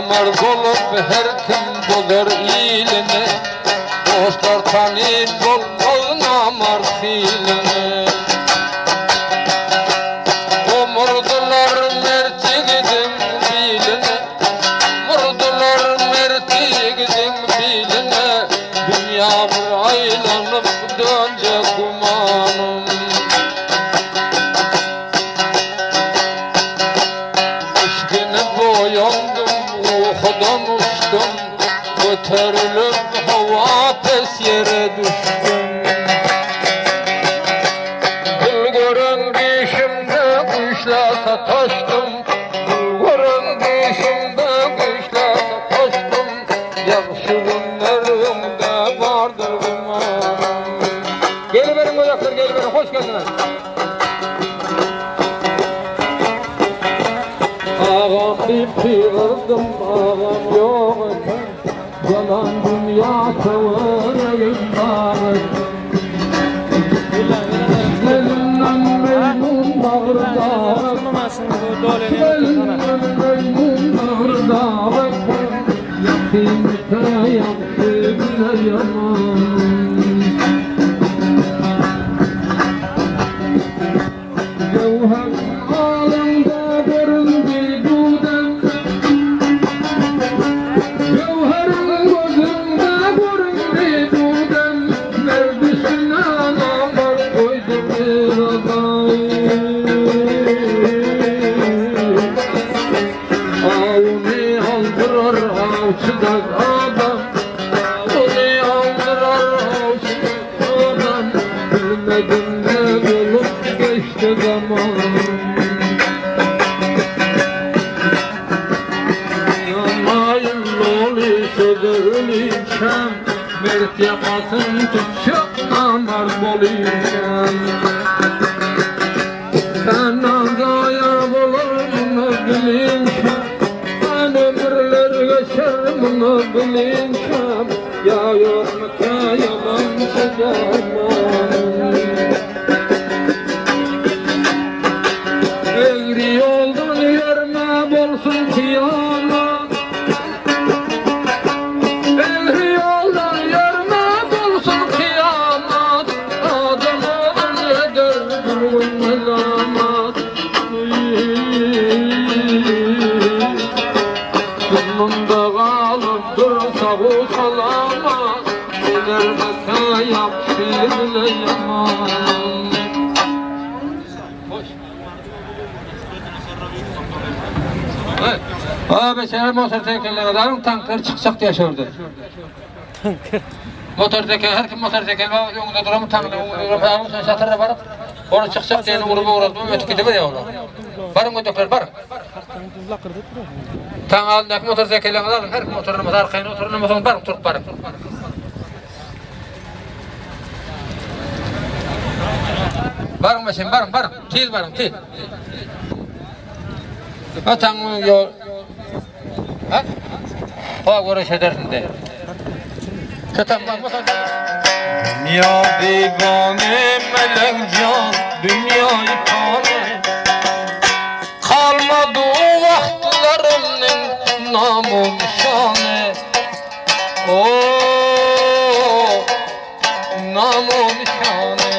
namert olup her kim bulur ilini, dostlar tanıyıp olmaz namert fiilini. Murdular mertigidin biline, murdular mertigidin biline, dünya bir aylanıp dönecek umanım. Aşkını boyandım, uykudan uçtum, götürülüp hava pes yere düştüm. Taştım, bulgurun dişimde kışlata taştım, yakşı günlerimde vardır umarım. Geliverin ocaklar, geliverin, hoş geldiniz. Ağam bir kıyırdım, ağam yok eken, yalan dünya çağırayım bağırdım. Gelimden memnun bağırdım, memnun bağırdım, yakınlıkta yaptı bile yaman. Gevher alemde göründü dudem, gevherin gözümde göründü dudem, neredesin anam var koydu bir aday. Avni aldırar avçıdan adam, avni aldırar avçıdan adam, bilmedim ne olup geçti zaman. Yanmayın loli sözülüyken, mert yapasın tutacak namar boluyken. Sen azaya bulur bunu bilinçem, ben ömürler geçer bunu bilinçem, ya yok mu ki yalancı zaman. Eğri yoldan yerme bolsun kıyamet, eğri yoldan yerme bolsun kıyamet, adam olan eder durgun melamet. Zulmunda kalıp dursa bu salamat, edermese yapşı bile yaman. Mesela motortekerlerden tanklar çıkacak diye şurada. Motorteker, her kim motorteker var, yolunda duramı tankla uğramı sen şatırda varıp, onu çıkacak diye uğradı uğradı, öteki de ya onlar. Varın götükler, varın. Tank altındaki motortekerlerden alın, her kim motorunu arkayına oturun, varın, turup varın. Varın mesela, varın, tez varın, tez. Atan yol, ha? O görüş edersin de. Tamam, dünya divane melek can, dünyayı tane. Kalmadı o vaktlarımın namı nişanı. Oh, namı nişanı.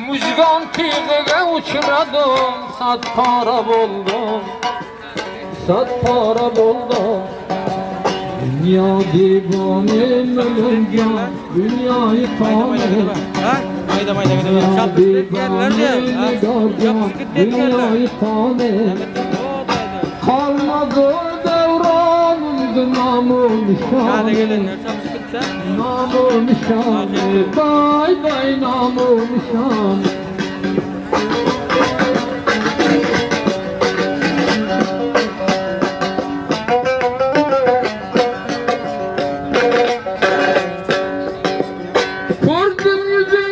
Müjgan tizege uçradım, sat para buldum, sat para buldum. Dünya divane melek, dünyayı tanır. Mayda gidiyor. Çapıştık yerler dünyayı tanır. Kalmadı devranımdı namı nişanı. Namı nişanı, day namı nişanı. Gördüm yüzü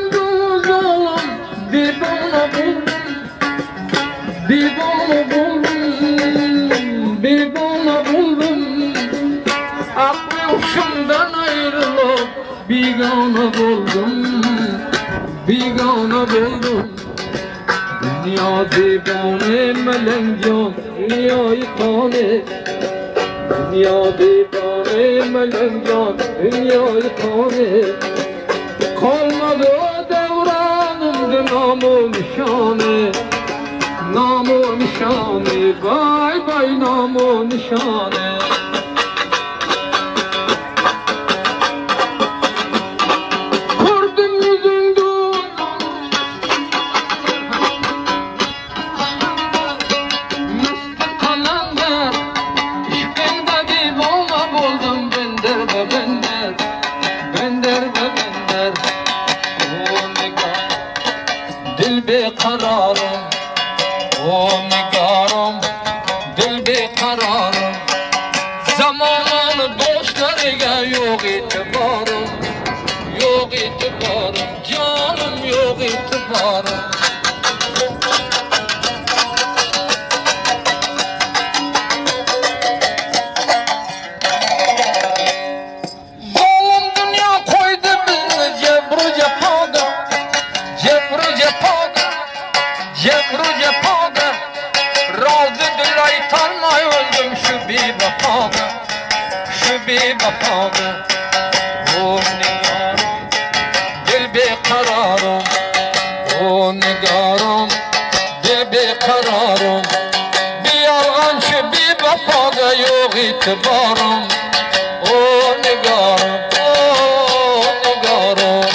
buldum, bigana buldum. Dünya divane melencan, dünyayı kane. Dünya divane melencan, dünyayı kane. Kalmadı o devranımda namı nişanı. Namı nişanı, vay vay namı nişanı. Dil bekararım, o nigarım, dil bekararım. Zamanın dostlarına yok itibarım, yok itibarım, canım yok itibarım. Zalim dünya koydu bizi cebru cepada, cebru cepada. Cebru cepada, razı dilay tanmay öldüm şu bir vefada, şu bir vefada. O nigarım, dil bekararım, o nigarım, dil bekararım. Bir yalgancı bir vefada yok itibarım. O nigarım, o nigarım.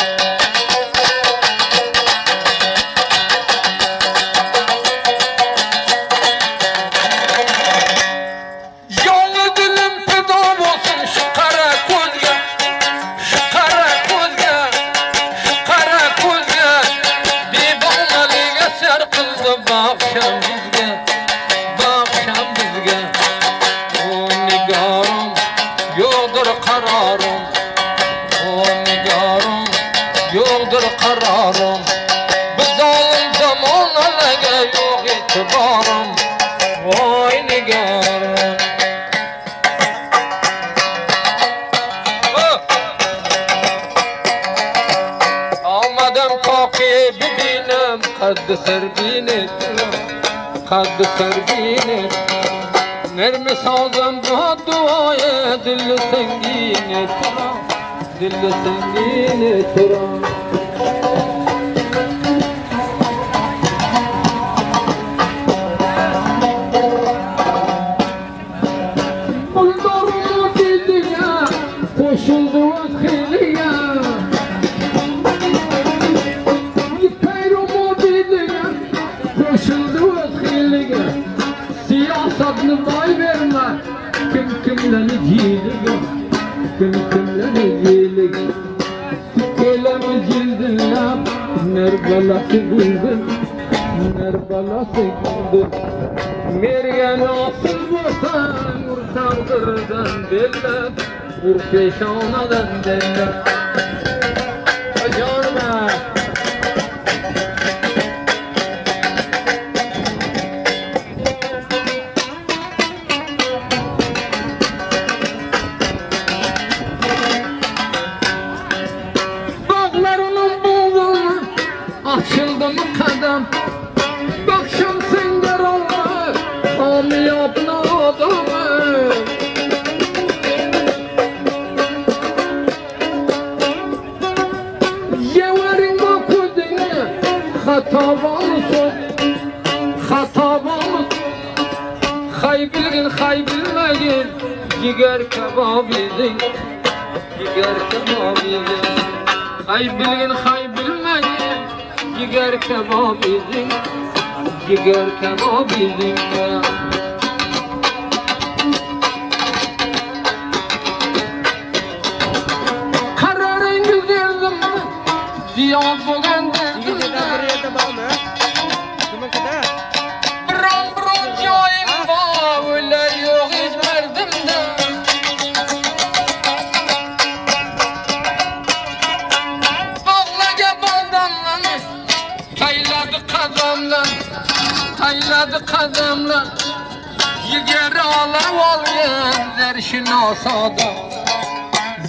Bakşam bizge, bakşam bizge. O nigarım, yoktur kararım. O nigarım, yoktur kararım. Bu zalim zamanlarga yok itibarım. Vay nigarım. Almadım kokuyu bibinem, kaddı serbini. Kaddı serbini. Nermi sazım bu duaya, dilli sengini tura, dilli sengini tura. Kullarımı bildiğe, koşuldu akıllıya. Yıkayrumu bildiğe, koşuldu akıllıya. Siyasetini vay verme, kim kimleri ciliga, kim kimleri ciliga. Kelemi cildinlap, nerbalası güldün, nerbalası güldün. Mergen asıl vursan, vurtardırdan bellet, vur peşanadan bellet. Canıma. Açıldı mı kadem, bakşam sünger olma, hamiyatın adamı. Yeverin okudun, hatavalısın, hatavalısın. Hay bilgin, hay bilmegin, ciger kebabidin, ciger kebabidin. Hay bilgin, hay bilmegin, ciger kebabidin, ciger kebabidin. Kararın güzeldim, ziyan bugün Yigit yeter, bir yerde bağlı. Kimin kadar? Biron joyim var, öyle yok hiç merdimde. Bağlaga bağdanlan, tayladı kadamlan, tayladı kadamlan. Yiger ağlar olgen, zerşinas adam,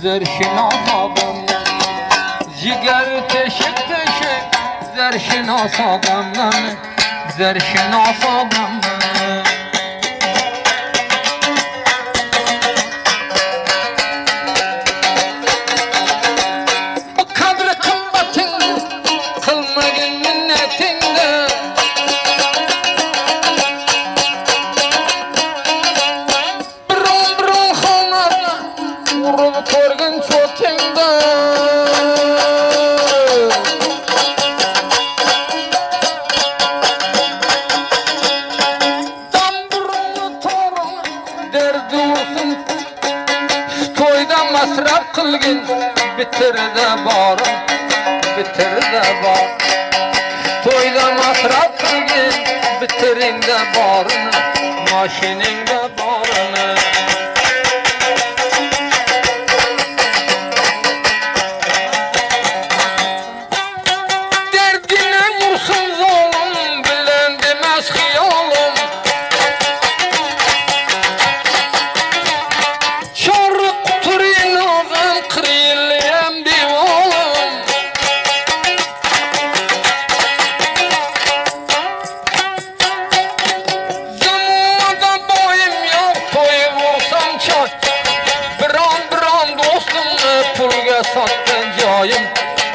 zerşinas adam. Jiger teşik teşik zerşinas adamlar zerşinas adamlar kadri kımmatın kılmagın minnetinde biron xonarla vurup körgün çotinde masraf kılgın bitirdi barım bitirdi bar toyda masraf kılgın bitirinde barını maşininde barını derdine vursun zalım bilen demez hıyalım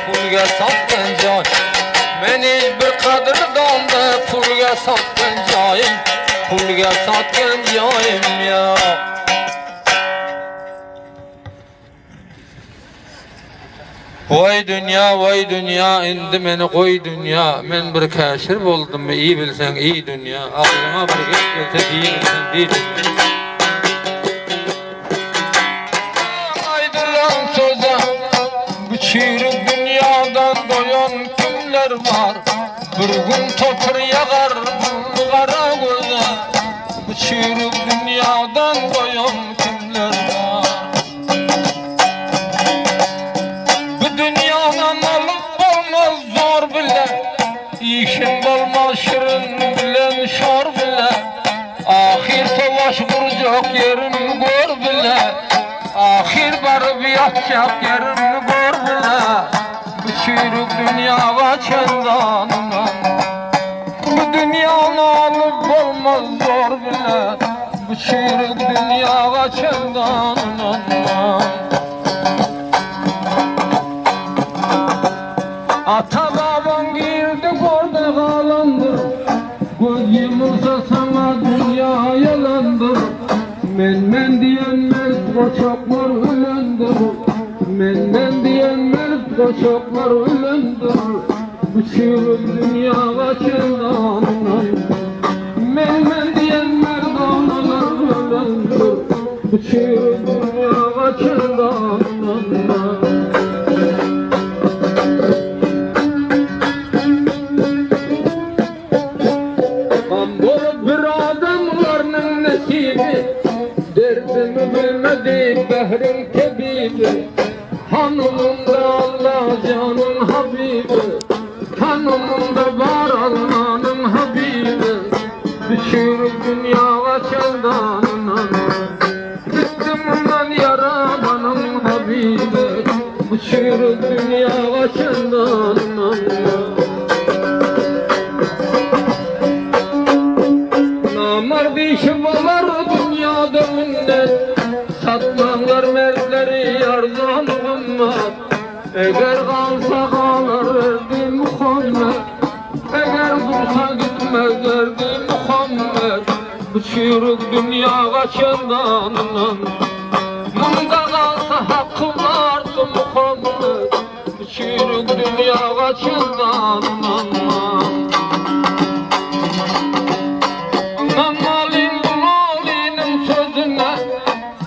pulga satgan joy meni bir qadrdonda pulga satgan joyim pulga satgan joyim yo'q voy dünya endi meni qo'y dünya men bir kashir boldim iyi bilsang iyi dünya aqlyma bir gap kelsa iyi bilsang iyi dünya aydılan so'za bu çiğrik dünyadan doyan kimler var bir gün topur yağar kara göze bu çiğrik dünyadan doyan kimler var bu dünyadan alıp olmaz zor bile işin olmaz şirin bilen şor bile ahir savaş vuracak yerini gör bile ahir barıp yatacak yerini gör bile bu çürük dünyaya çendanına bu dünyanı alıp olmaz zor bile bu çürük dünyaya çendanına ata baban girdi orada kalandır göz yumursa sana dünya yalandır men diyenmez koçaklar ölendir men diyenmez koçaklar ölendir bu çürük dünyaya çendanına men diyenmez koçaklar ölendir bu çürük dünyaya çendanına derdimi bilmedi behrin tebibi hanımında Allah canın habibi hanımında var Allah'ın habibi bir çürük dünyaya çeldanına bittimden yaradanın habibi bu çürük dünyaya çeldanına namar dişi var dünyada minnet satmanlar mertleri yarzan ummat eğer kalsa kalır erdi Muhammed eğer dursa gitmez erdi Muhammed bu çürük dünyaya çendanına bunda kalsa hakkı vardı Muhammed bu çürük dünyaya çendanına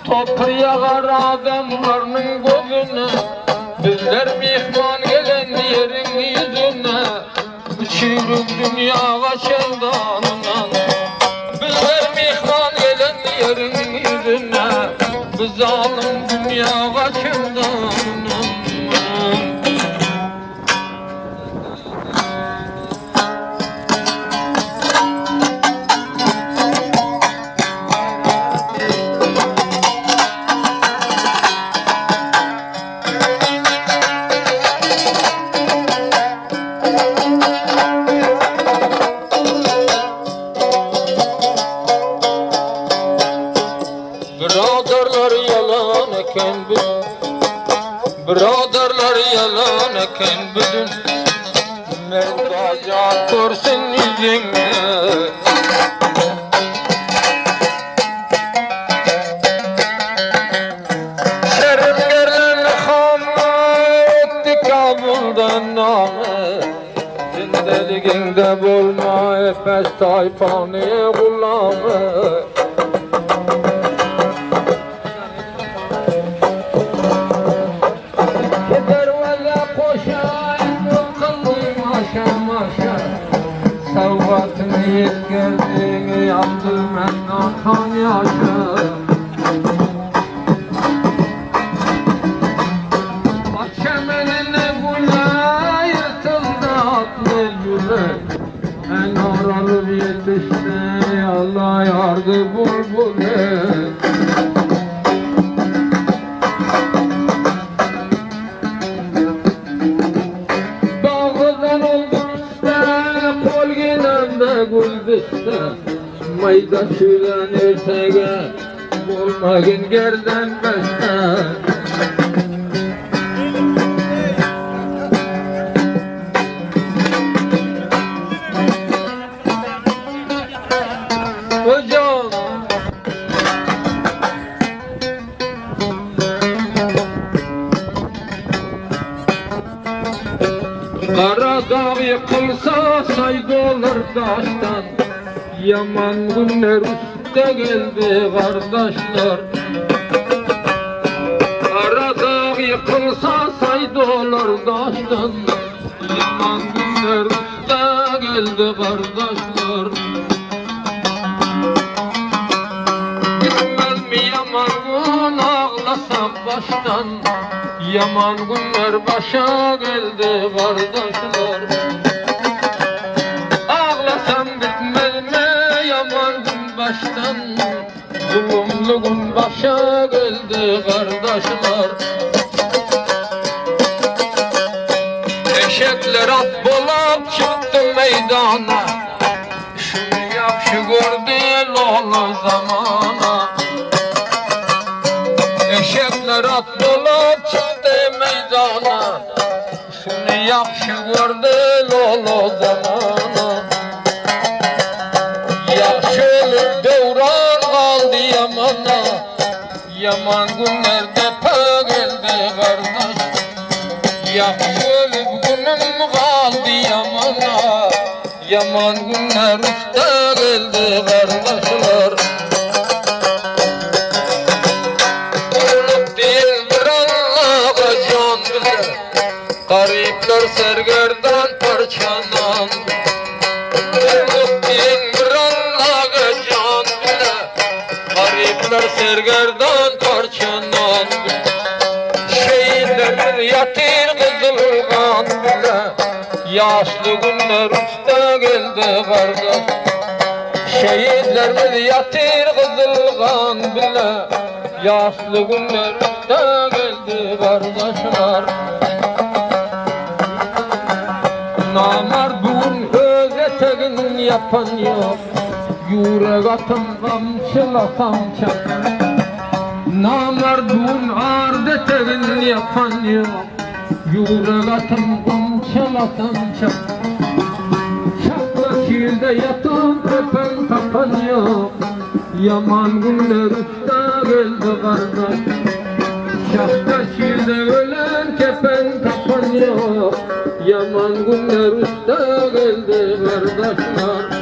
topur yağar adamlarının gözüne bizler mihman gelen yerin yüzüne bu çürük dünyaya çendanına bizler mihman gelen yerin yüzüne bu zalim dünyaya çendanına dün Mevdaca görsün yüzünü Şeriflerle hamla etti Kabul'dan namı Zindeliginde bulma Efes tayfanı kulağımı Savvatını yetkerdini yaptım menden kan yaşı Akşemenine gula yırtıldı atlı yürek En aralı yetişti Allah yardı bulbule Bağızdan oldum Güldüste mayda şülen ertege Bulmagın gerden beste Hocam Kara dağ yıkılsa saydı olur taştan Yaman günler üstte geldi kardeşler Kara dağ yıkılsa saydı olur taştan Yaman günler üstte geldi kardeşler Gitmez mi yaman gün ağlasak baştan Yaman günler başa geldi kardeşler Ağlasam bitmez mi yaman gün baştan Zulümlü gün başa geldi kardeşler Eşekler at bulup çıktı meydana Şunu yakşı gördü lolu zamana Eşekler at bulup çıktı meydana Şunu yakşı gördü lolu zamana Yakşılık devran kaldı yamana Yaman günlerde pe geldi kardeş Yakşılık günüm kaldı yamana Yaman günler usta geldi kardeşler Garipler sergerdan parçalan Öldüktin bir Allah'a can bile Garipler sergerdan parçalan Şehitler yatir kızılgan bile Yaşlı günler usta geldi kardeş Şehitler yatir kızılgan bile Yaşlı günler usta geldi kardeşler Namar bugün öz eteğin yapan yok Yürek atım kamçılasam çak Namar bugün ard eteğin yapan yok Yürek atım kamçılasam çak Çakla şiirde yatan tepen tapan yok Yaman günler usta geldi kardeş Şahta şiirde ölen kepen tapan yok Yaman günler usta geldi kardeşler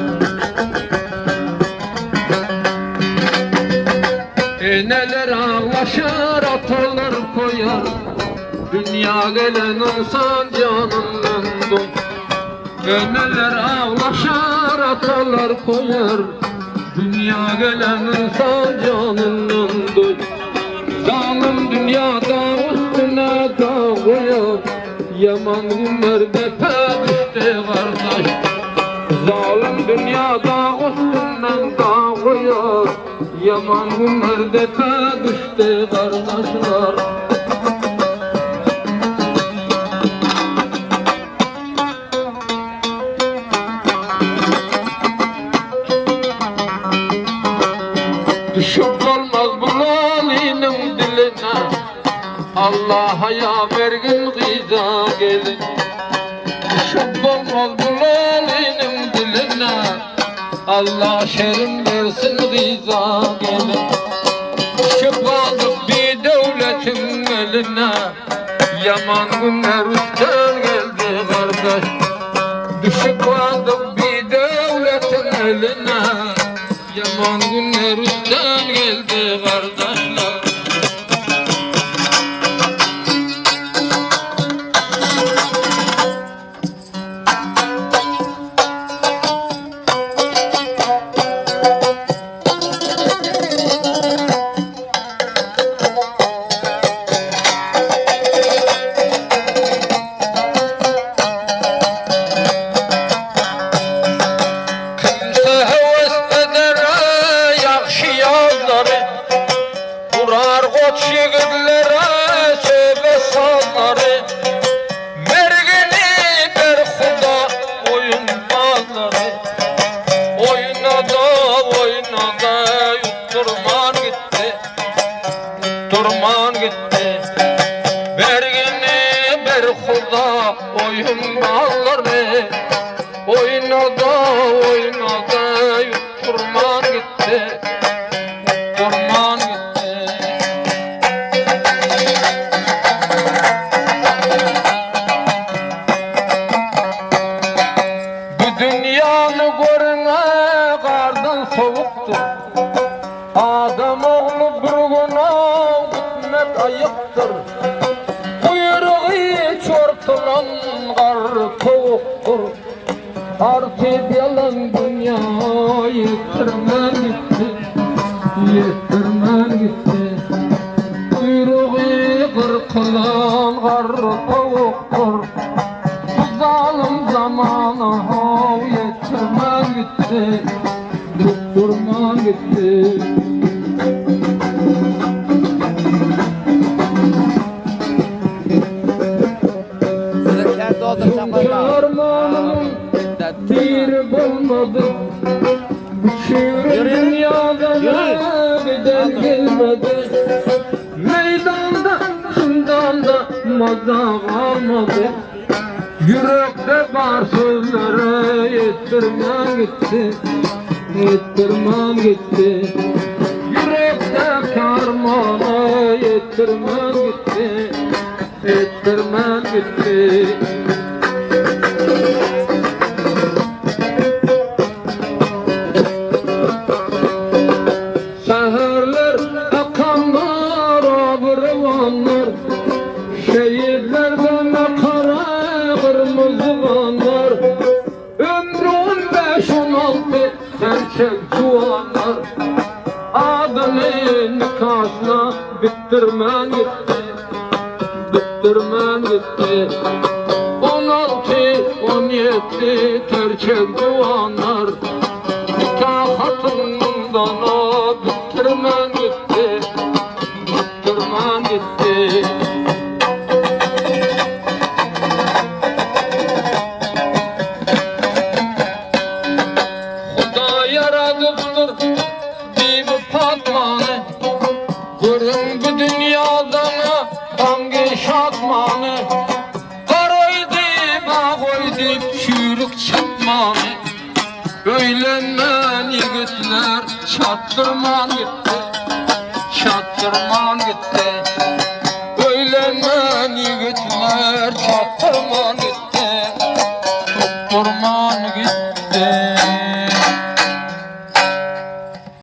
Neler ağlaşır atalar koyar Dünya gelen insan canından doy Neler ağlaşır atalar koyar Dünya gelen insan canından doy Zalim dünyada üstüne dağ koyar Yaman günlerde pe düştü kardeş Zalim dünyada üstünden dağ koyar Yaman günlerde pe düştü kardeşler Düşüp olmaz bu lalinin diline Allah'a ya vergin gıza gelin Düşüp olmaz bulalının diline, Allah şerim versin rıza gelin. Düşüp aldık bir devletin eline, yaman günler üstten geldi kardeş. Düşüp aldık bir devletin eline, yaman günler üstten geldi kardeşler. Durman gitti, bergini ber Xuda oyun balları. Oynadı, durman gitti, durman gitti. Bu dünyanı görüne kardan soğuktur. Adam oğlu bir günah gitmek ayıptır. Kuyruğu çortulan kar soğuktur. Artık yalan dünya yitirmen gitti, yitirmen gitti. Kuyruğu kırkılan kar soğuktur. Bu zalim zamana yitirmen gitti, durman gitti. Karmanın bir bulmadı, şiir dünyadan giden gelmedi. Meydanda, zindanda maza kalmadı. Yürekte var sözlere yettirmen gitti, yettirmen gitti. Yürekte karmana yettirmen gitti, yettirmen gitti. Seherler akanlar abırvanlar, şehitlerden kara kırmızı kanlar. Ömrü 15-16 erkek juanlar, adını nikahla bittirmen gitti, bittirmen gitti. 16-17 erkek juanlar, nikah hatından o bittirmen gitti, bittirmen gitti. Xuda yaradıptır bir Fatmanı, görün bu dünyadan hangi şatmanı. Karaydı bağoydu çürük çatmanı, öylenmen yigitler çattırman gitti, çattırman gitti. Öylenmen yigitler çattırman gitti, tutturman gitti.